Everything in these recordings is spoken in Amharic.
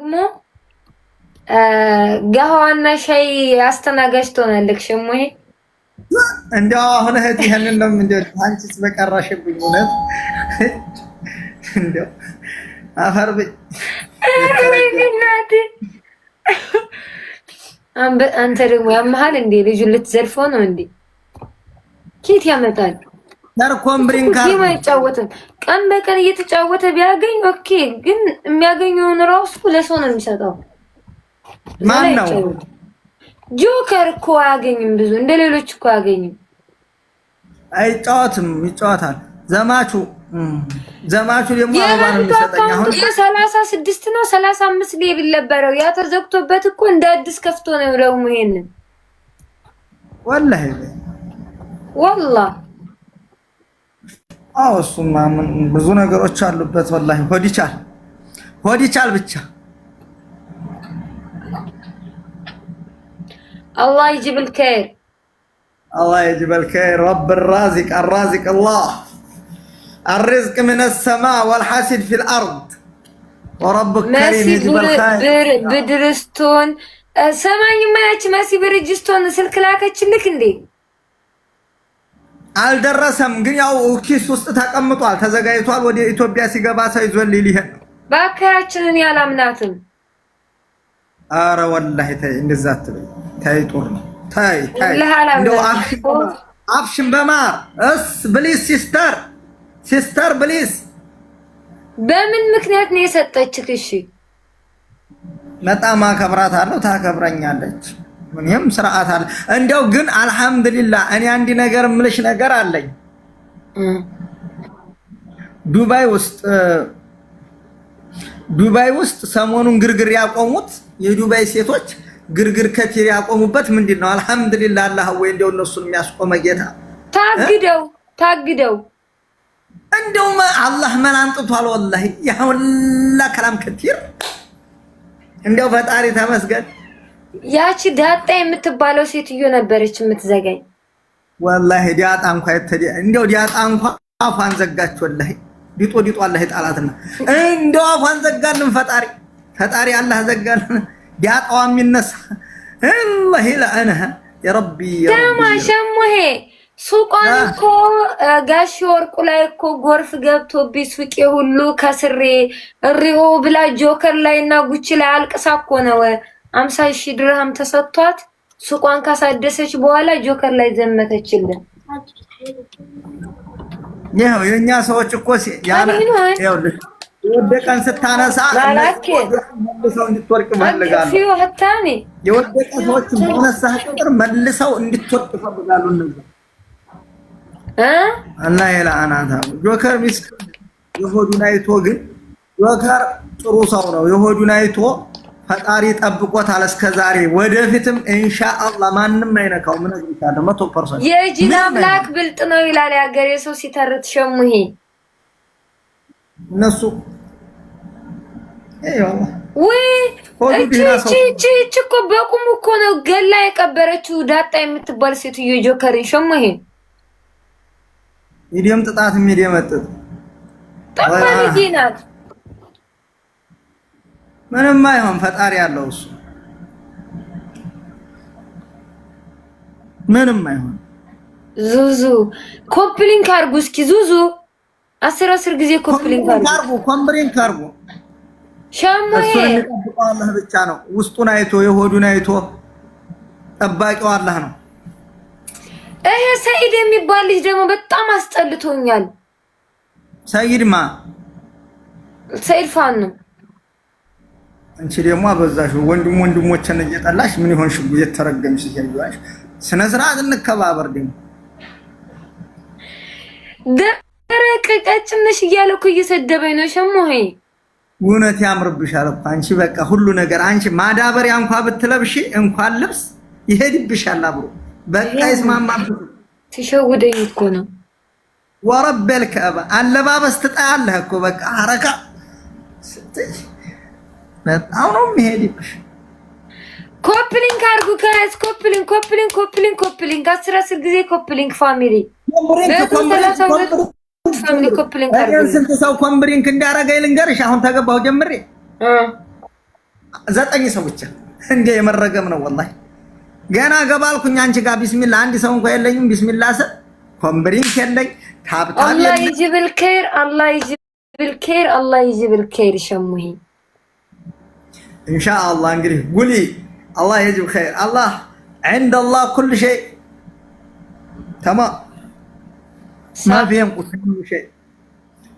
ደግሞ ጋዋና ሻይ አስተናጋጅ ትሆናለሽ ሸሙዬ። እንደው አሁን እህት ይሄንን ነው እንደው አንቺስ በቀራሽብኝ እውነት እንደው አፈርብ አንተ ደግሞ ያመሃል እንዴ? ልጁን ልትዘልፈው ነው እንዴ? ኬት ያመጣል? ተርኮምብሪን ካርድ አይጫወትም። ቀን በቀን እየተጫወተ ቢያገኝ ኦኬ፣ ግን የሚያገኘውን ራሱ ለሰው ነው የሚሰጠው። ማን ነው? ጆከር እኮ አያገኝም፣ ብዙ እንደ ሌሎች እኮ አያገኝም። አይጫወትም፣ ይጫወታል። ዘማቹ ደግሞ አባን የሚሰጠኝ አሁን 36 ነው 35 ሌብል ነበረው። ያ ተዘግቶበት እኮ እንደ አዲስ ከፍቶ ነው ደግሞ ይሄንን ወላሂ አዎ፣ እሱማ ምን ብዙ ነገሮች አሉበት ወላሂ። ሆድ ይቻል ብቻ። الله يجيب الخير الله يجيب الخير رب الرازق الله الرزق من السماء والحاسد في الأرض وربك كريم يجيب الخير بدرستون سمعني ماچ ماسي برجستون ስልክ ላከችልክ እንዴ? አልደረሰም፣ ግን ያው ኪስ ውስጥ ተቀምጧል፣ ተዘጋጅቷል። ወደ ኢትዮጵያ ሲገባ ሳይዞል ሊሄድ ነው። ባካችንን ያላምናትም። አረ ወላሂ ተይ፣ እንደዛ አትበይ። ተይ ጦር ነው። ተይ እንደው አፍሽን በማር ብሊስ ሲስተር ብሊስ። በምን ምክንያት ነው የሰጠችክ? እሺ በጣም አከብራታለሁ፣ ታከብረኛለች። ምንም ስርዓት አለ። እንደው ግን አልሐምዱሊላህ እኔ አንድ ነገር ምልሽ ነገር አለኝ። ዱባይ ውስጥ ሰሞኑን ግርግር ያቆሙት የዱባይ ሴቶች ግርግር ከቲር ያቆሙበት ምንድነው? አልሐምዱሊላህ አላህ ወይ እንደው እነሱን የሚያስቆመ ጌታ ታግደው እንደው አላህ መላንጥቷል። ወላሂ ያውላ ከላም ከቲር እንደው ፈጣሪ ተመስገን። ያቺ ዳጣ የምትባለው ሴትዮ ነበረች የምትዘጋኝ። ወላሂ ዳጣ እንኳን እንደው ዳጣ እንኳን አፏን ዘጋች። ወላሂ ዲጦ አላህ ይጣላትና እንደው አፏን ዘጋልን ፈጣሪ አላህ ዘጋልን። ዳጣዋ የሚነሳ አላህ ይለአነህ ያ ረቢ ተማሸሙሄ ሱቋን እኮ ጋሽ ወርቁ ላይ እኮ ጎርፍ ገብቶብኝ ሱቄ ሁሉ ከስሬ እሪኦ ብላ ጆከር ላይና ጉቺ ላይ አልቅሳ እኮ ነው 50,000 ድርሃም ተሰጥቷት ሱቋን ካሳደሰች በኋላ ጆከር ላይ ዘመተችልን። ይሄው የኛ ሰዎች እኮ ያለ ይኸውልህ የወደቀን ስታነሳ መልሰው እንድትወርቅ ይፈልጋሉ። የወደቀ ሰዎች በነሳህ ቁጥር መልሰው እንድትወርቅ ይፈልጋሉ። እነዚህ አላህ ይላአናታ ጆከር ምስኪን የሆዱን አይቶ ግን ጆከር ጥሩ ሰው ነው። የሆዱን አይቶ ፈጣሪ ጠብቆታል እስከዛሬ። ወደፊትም ኢንሻአላህ ማንም አይነካው። ምን አግኝታለሁ 100% የጂና አምላክ ብልጥ ነው ይላል ያገሬ ሰው ሲተርት ሸሙሂ። እነሱ ወይ እቺ እኮ በቁም እኮ ነው ገላ የቀበረችው ዳጣ የምትባል ሴትዮ ጆከርን ሸሙሂ። ሚዲየም ጥጣት ሚዲየም ጥጥ ጠባሪ ዲናት ምንም አይሆን ፈጣሪ ያለው እሱ ምንም አይሆን። ዙዙ ኮፕሊንግ አርጉ እስኪ ዙዙ 10 ጊዜ ኮፕሊንግ አርጉ ኮምብሪንግ አርጉ። ሸሙዬ አላህ ብቻ ነው ውስጡን አይቶ የሆዱን አይቶ ጠባቂው አላህ ነው። ይሄ ሰይድ የሚባል ልጅ ደግሞ በጣም አስጠልቶኛል። ሰይድ ፋን ነው። አንቺ ደግሞ አበዛሽው። ወንድሞችን እየጠላሽ ምን ይሆንሽ? እየተረገምሽ ይያዩሽ። ስነ ስርዓት እንከባበር። ደግሞ ደረቅ ቀጭንሽ እያለ እኮ እየሰደበኝ ነው ሸሙዬ። እውነት ያምርብሻል እኮ አንቺ በቃ ሁሉ ነገር አንቺ ማዳበሪያ እንኳን ብትለብሺ እንኳን ልብስ ይሄድብሻል አብሮ በቃ ይስማማብሽ። ትሸውደኝ እኮ ነው ወረበል ከአባ አለባበስ ትጣያለህ እኮ በቃ አረካ በጣም ነው የሚሄድብሽ። ኮፕሊንግ አርጉ ጋይስ፣ ኮፕሊንግ 10 ጊዜ ኮፕሊንግ ፋሚሊ ስንት ሰው ኮምብሪንግ እንዳረገ ልንገርሽ። አሁን ተገባሁ ጀምሬ 9 ሰው ብቻ እንደ የመረገም ነው ወላሂ። ገና ገባልኩኝ አንቺ ጋር ቢስሚላ አንድ ሰው እንኳን የለኝም። ቢስሚላ ሰ ኮምብሪንግ የለኝ ታብታብ አላህ ይጅብል ኸይር አላህ ይጅብል ኸይር አላህ ይጅብል ኸይር ሸሙሂ ኢንሻአላህ እንግዲህ ጉሊ አላህ ይጅብ ኸይር አላህ عند الله كل شيء تمام ما في ينقص كل شيء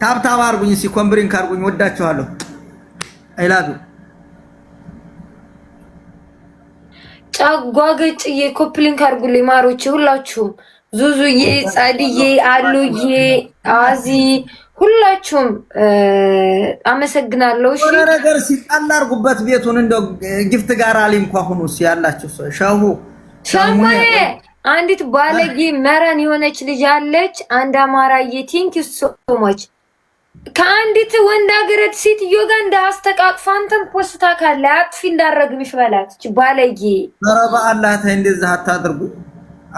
ታብታብ አርጉኝ እስኪ ኮምብሪንግ አርጉኝ ወዳችኋለሁ አይላዱ ጫጓገጭዬ ኮፕሊንግ አርጉልኝ ማሮቼ ሁላችሁም ዙዙዬ ጻድዬ አሉዬ አዚ ሁላችሁም አመሰግናለሁ። እሺ ነገር ሲጣላ አርጉበት ቤቱን እንደው ጊፍት ጋር አሊንኳ ሁኑ ሲያላችሁ ሸሁ ሸሙዬ አንዲት ባለጌ መረን የሆነች ልጅ አለች። አንድ አማራዬ ቲንክ ዩ ሶ ማች ከአንዲት ወንድ አገረት ሴትዮ ጋር እንዳስተቃቅፋ አንተም ፖስታ ካለ አጥፊ እንዳረግብሽ በላት። እቺ ባለጌ ኧረ በአላህ ተይ እንደዛ አታድርጉ።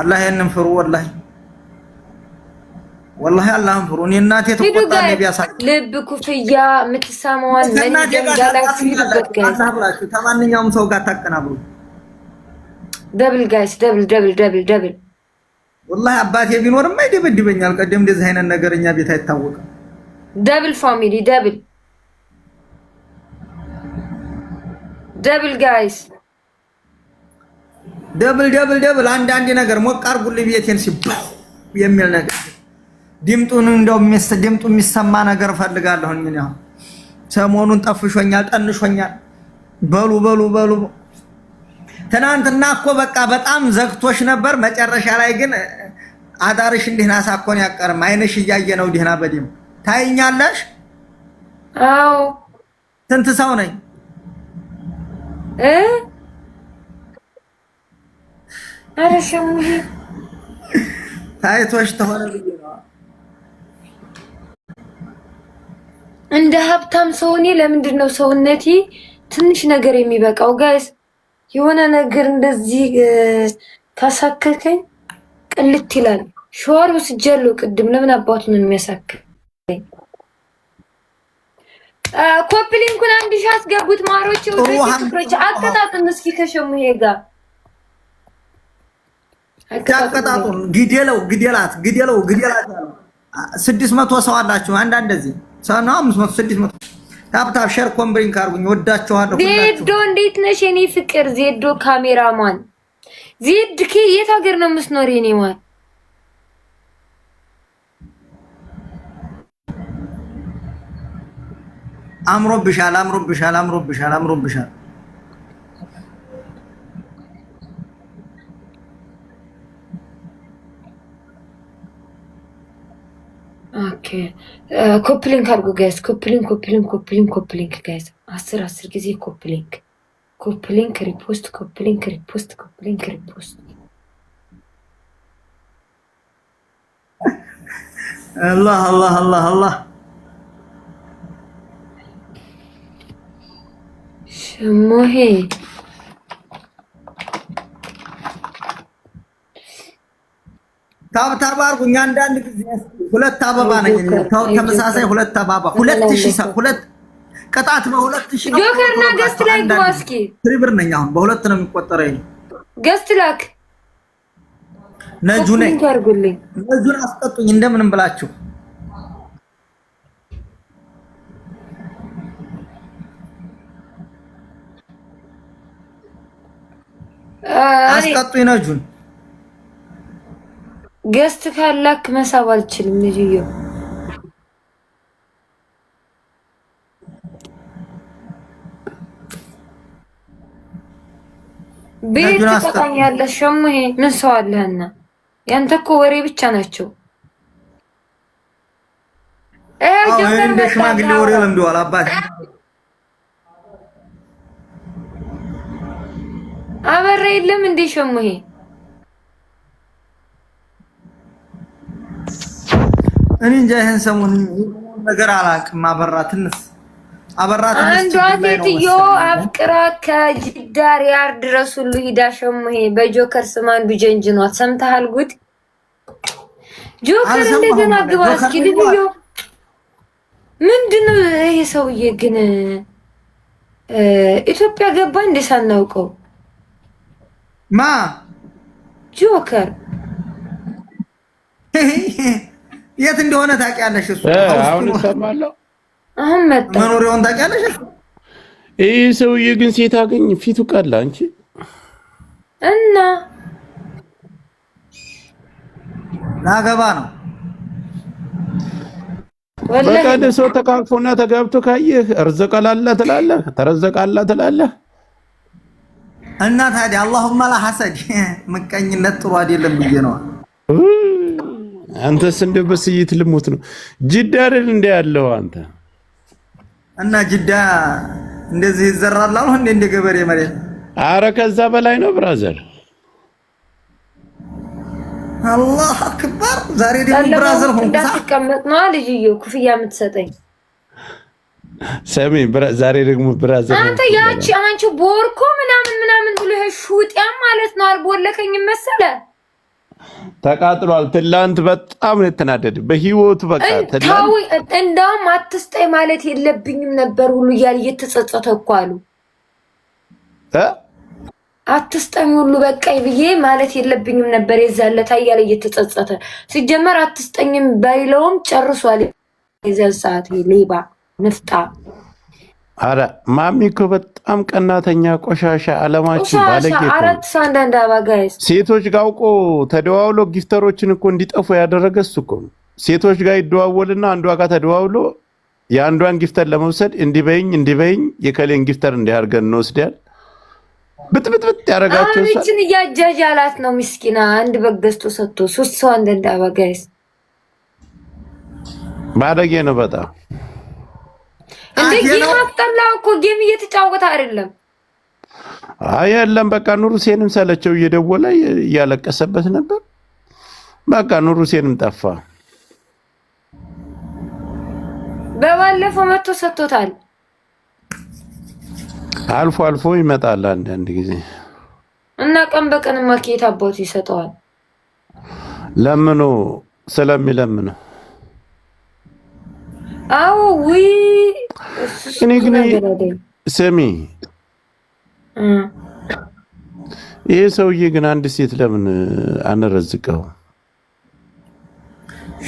አላህ ያንን ፍሩ ወላሂ ወላሂ አላህን ፍሩ። እኔ እናቴ ተቆጣለ ቢያሳይ ልብ ኩፍያ የምትሰማዋን መንገድ ጋላክሲ ይበቃል። አላህ ብላችሁ ከማንኛውም ሰው ጋር ታቀናብሩ። ደብል ጋይስ ደብል ደብል ደብል ደብል ወላሂ አባቴ ቢኖርም አይደብድበኛል። ቀደም እንደዚህ አይነት ነገር እኛ ቤት አይታወቅም። ደብል ፋሚሊ ደብል ደብል ጋይስ ደብል ደብል ደብል አንድ ነገር ሞቅ አርጉልኝ ቤቴን ሲባው የሚል ነገር ድምጡን እንደው ድምጡ የሚሰማ ነገር ፈልጋለሁ። እኛ ሰሞኑን ጠፍሾኛል ጠንሾኛል። በሉ በሉ በሉ ትናንትና እኮ በቃ በጣም ዘግቶሽ ነበር። መጨረሻ ላይ ግን አዳርሽ እንዲህና ሳኮን ያቀርም አይነሽ እያየ ነው ዲህና በዲም ታይኛለሽ። አዎ ስንት ሰው ነኝ አረ ሸሙዬ ታይቶሽ ተሆነ ብዬ ነው እንደ ሀብታም ሰው። እኔ ለምንድን ነው ሰውነቴ ትንሽ ነገር የሚበቃው? ጋይስ የሆነ ነገር እንደዚህ ካሳከከኝ ቅልት ይላል። ሸዋር ወስጃለሁ ቅድም። ለምን አባቱን የሚያሳክል ኮፕሊንኩን አንድ ሺህ አስገቡት ማሮች። ወደዚህ አቀጣጥን እስኪ ከሸሙዬ ጋር አቀጣጡን ግዴላት 600 ሰው አላችሁ። አንዳንድ እንደዚህ ሰው ነው 500 600 ታብታብ ሼር ኮምብሪንግ አርጉኝ። ወዳችኋለሁ ሁላችሁ። ዜዶ እንዴት ነሽ የኔ ፍቅር? ዜዶ ካሜራማን ዜድ የት ሀገር ነው የምትኖሪ? የኔ ማን አምሮብሻል። ኦኬ ኮፕሊንግ አድርጉ ጋይስ። ኮፕሊንግ ጋይስ 10 ጊዜ ኮፕሊንግ ሪፖስት አላህ ሸሞሄ ታብታብ አርጉኝ። አንዳንድ ጊዜ 2 አበባ ነኝ ታው ተመሳሳይ 2 አበባ 2000 ሰው 2 ቅጣት በ2000 ነው። ጆከርና ገስት ላይ ግባስኪ ትሪብር ነኝ። አሁን በ2 ነው የሚቆጠረው። ገስት ላክ ነጁ ነኝ። ነጁን አስቀጡኝ እንደምንም ብላችሁ አስቀጡኝ ነጁን። ገስት ካላክ መሳብ አልችልም። ልጅዮ ቤት ተቀጣኛለሽ። ሸሙሄ ምን ሰው አለህና? ያንተ እኮ ወሬ ብቻ ናቸው። እንደ ሽማግሌ ወሬ ለምደዋል አባቴ። አበራ የለም እንዴ ሸሙሄ? እኔ እንጃ ይሄን ሰሞን ነገር አላውቅም። አበራት አንዷ ሴትዮ አፍቅራ ከጅዳ ሪያድ ድረስ ሁሉ ሂዳ ሸሙሄ በጆከር ስማን ቢጀንጅኗት ሰምተሃል? ጉድ ጆከር እንደገና ግባ እስኪ ልዩ ምንድነው ይሄ ሰውዬ ግን ኢትዮጵያ ገባ እንደ ሳናውቀው ማ ጆከር የት እንደሆነ ታውቂያለሽ? እሱ አሁን ሰማለው። አሁን መጣ መኖሪያውን ታውቂያለሽ? ይሄ ሰውዬ ግን ሴት አገኝ ፊቱ ቀላ አንቺ እና ላገባ ነው። በቃ ለሰው ተቃቅፎና ተጋብቶ ካየህ እርዘቀላላ ትላለህ፣ ተረዘቃላ ትላለህ። እና ታዲያ አላሁማ ላ ሐሰድ ምቀኝነት ጥሩ አይደለም ብዬ ነው። አንተስ እንደው በስይት ልሞት ነው። ጅዳ አይደል እንደ ያለው አንተ እና ጅዳ እንደዚህ ይዘራል አሉ እንደ ገበሬ መሬት። አረ ከዛ በላይ ነው ብራዘር። አላህ አክበር። ዛሬ ደግሞ ብራዘር ሆንኩ። እንዳትቀመጥ ነው ልጅየው ኩፍያ የምትሰጠኝ። ሰሚ ዛሬ ደግሞ ብራዘር አንተ ያቺ አንቺ ቦርኮ ምናምን ብሎ ሹጢያም ማለት ነው። አልቦለከኝም መሰለ ተቃጥሏል። ትላንት በጣም ነው የተናደደ በህይወቱ በቃ ታው እንደውም አትስጠይ ማለት የለብኝም ነበር ሁሉ እያለ እየተጸጸተ እኮ አሉ። አትስጠኝ ሁሉ በቃይ ብዬ ማለት የለብኝም ነበር የዛለታ እያለ እየተጸጸተ ሲጀመር አትስጠኝም ባይለውም ጨርሷል። የዛን ሰዓት ሌባ ንፍጣ። አረ ማሚ እኮ በጣም ቀናተኛ ቆሻሻ አለማችን ባለጌ እኮ አራት ሳንዳንዳ ባጋይስ ሴቶች ጋር አውቆ ተደዋውሎ ጊፍተሮችን እኮ እንዲጠፉ ያደረገ እሱ እኮ ነው። ሴቶች ጋር ይደዋወልና አንዷ ጋር ተደዋውሎ የአንዷን ጊፍተር ለመውሰድ እንዲበይኝ የከሌን ጊፍተር እንዲያርገን እንወስዳል። ብጥብጥብጥ ያረጋቸው እቺን እያጃጃላት ነው ምስኪና። አንድ በገዝቶ ሰጥቶ ሶስት ሰው አንዳንዳ ባጋይስ ባለጌ ነው በጣም እንዴ። ጌም አፍጠላው እኮ ጌም እየተጫወተ አይደለም። የለም በቃ ኑር ሁሴንም ሰለቸው እየደወለ እያለቀሰበት ነበር። በቃ ኑር ሁሴንም ጠፋ። በባለፈው መጥቶ ሰጥቶታል። አልፎ አልፎ ይመጣል አንድ ጊዜ እና ቀን በቀን ማኬት አባቱ ይሰጠዋል። ለምኖ ስለሚለምነው አው እኔ ግን ስሚ ይሄ ሰውዬ ግን አንድ ሴት ለምን አንረዝቀው?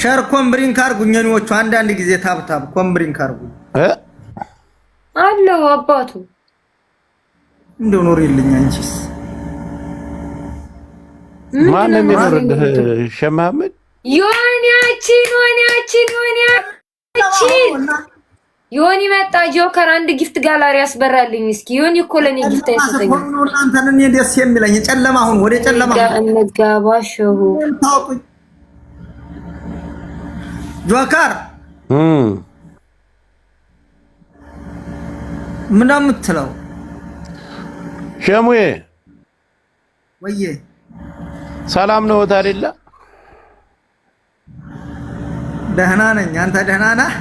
ሸር ኮምብሪንግ አርጉኝኞቹ አንዳንድ ጊዜ ታብታብ ኮምብሪንግ አርጉ አለው አባቱ እንደው ኖር ይልኝ። አንቺስ ማን እንደኖርልህ ሸማመድ ዮኒ መጣ። ጆከር አንድ ጊፍት ጋላሪ ያስበራልኝ እስኪ። ዮኒ እኮ ለኔ ጊፍት አይሰጠኝ። አንተን እኔ ደስ የሚለኝ ጨለማ አሁን ወደ ጨለማ እንጋባሽው ጆከር ምን አምትለው ሸሙዬ ወዬ ሰላም ነው አይደለ? ደህና ነኝ። አንተ ደህና ነህ?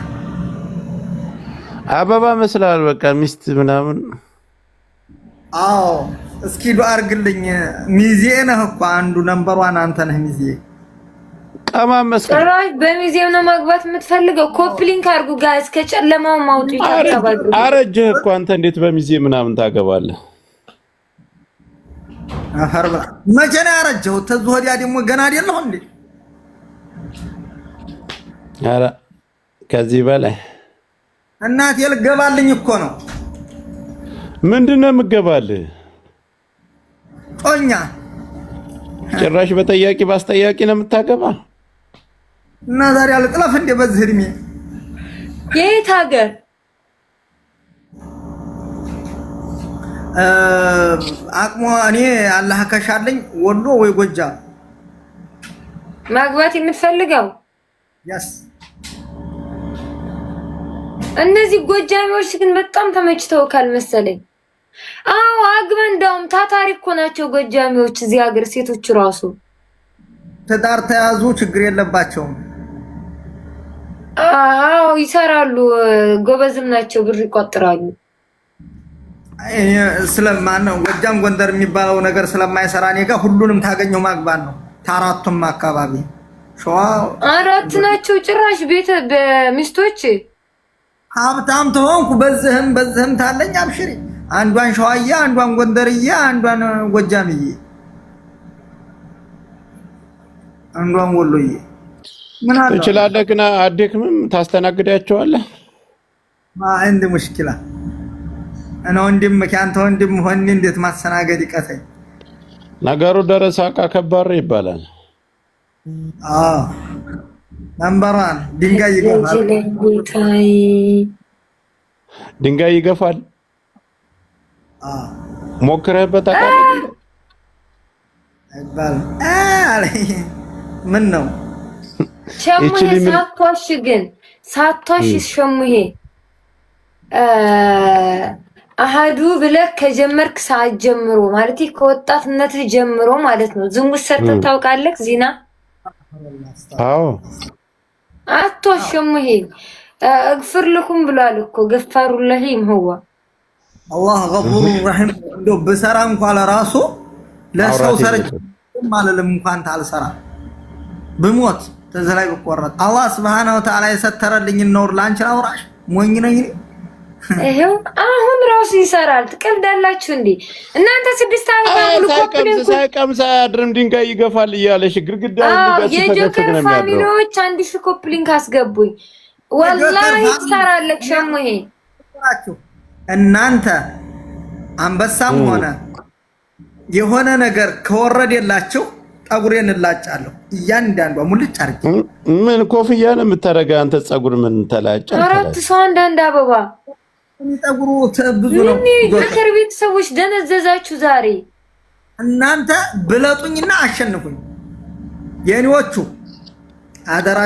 አበባ መስላል በቃ ሚስት ምናምን። አዎ እስኪ ዱአ አርግልኝ። ሚዜ ነህ እኮ አንዱ ነምበር 1 አንተ ነህ ሚዜ። ቀማም መስል ጭራሽ በሚዜው ነው ማግባት የምትፈልገው? ኮፕሊንክ አርጉ ጋይስ፣ ከጨለማው ማውጡ ይታባሉ። አረጀህ እኮ አንተ እንዴት በሚዜ ምናምን ታገባለህ? አፈርባ መቼ ነው ያረጀው? ተዝ ወዲያ ደግሞ ገና አይደለሁ እንዴ? አረ ከዚህ በላይ እናቴ ልገባልኝ እኮ ነው። ምንድነው የምገባልህ? ጦኛ ጭራሽ በጠያቂ ባስጠያቂ ነው የምታገባ? እና ዛሬ አልጥለፍ እንደ በዚህ እድሜ የት ሀገር አቅሞ እኔ አላህ ከሻለኝ ወሎ ወይ ጎጃም ማግባት የምትፈልገው? ያስ እነዚህ ጎጃሚዎች ግን በጣም ተመችተውካል መሰለኝ። አዎ አግባ። እንደውም ታታሪ እኮ ናቸው ጎጃሚዎች እዚህ ሀገር ሴቶች ራሱ ትዳር ተያዙ ችግር የለባቸውም። አዎ ይሰራሉ፣ ጎበዝም ናቸው፣ ብር ይቆጥራሉ። ስለማን ነው ጎጃም ጎንደር የሚባለው ነገር ስለማይሰራ እኔ ጋር ሁሉንም ታገኘው ማግባት ነው። ታራቱም አካባቢ ሸዋ አራት ናቸው ጭራሽ ቤተ በሚስቶች ሀብታም ተሆንኩ በዝህም ታለኝ አብሽሪ አንዷን ሸዋዬ አንዷን ጎንደርዬ አንዷን ጎጃምዬ አንዷን ወሎዬ ምን አለ ትችላለህ ግን አትደክምም ታስተናግዳቸዋለህ ማ عندي مشكلة انا ወንድምህ አንተ ወንድም ሆኜ እንዴት ማስተናገድ ይቀተኝ ነገሩ ደረሳቃ ከባድ ይባላል ነምበራን ድንጋይ ይገፋል ሞክረህበት አቃለህ አይባል ምን ነው ሸሙሄ ሳቶሽ ሸሙሄ አሃዱ ብለህ ከጀመርክ ሰዓት ጀምሮ ማለት ከወጣትነትህ ጀምሮ ማለት ነው ዝሙት ሰርተህ ታውቃለህ ዚና አዎ አቶሽሙሄ اغفر لكم ብሏል እኮ ገፋሩ ለሂም هو الله غفور رحيم እንደው በሰራ እንኳን ለራሱ ለሰው ሰርጅ ማለለም እንኳን ታልሰራ በሞት ተዘላይ በቆረጥ አላህ Subhanahu Wa Ta'ala የሰተረልኝ ነው ላንቺ አውራሽ ሞኝ ነኝ ይሄው አሁን ራሱ ይሰራል ትቀልዳላችሁ እንዴ እናንተ 6 አመት ሙሉ ኮፕሊንግ ሳይቀምስ አያድርም ድንጋይ ይገፋል እያለሽ ግርግዳውን ልጋስ ተገፈገ ነው የሚያደርገው ፋሚሊዎች አንድ ሺህ ኮፕሊንግ አስገቡኝ ወላሂ ይሰራል ሸሙሄ እናንተ አንበሳም ሆነ የሆነ ነገር ከወረደላችሁ ጸጉሬን እላጫለሁ እያንዳንዷ ሙልጭ አርጊ ምን ኮፍያ ነው የምታረጋ አንተ ጸጉር ምን ተላጫ አራት ሰው አንዳንድ አበባ ጸጉሩ ብዙ ነው የከር ቤተሰቦች ደነዘዛችሁ ዛሬ እናንተ ብለጡኝና አሸንፉኝ የኔዎቹ አደራ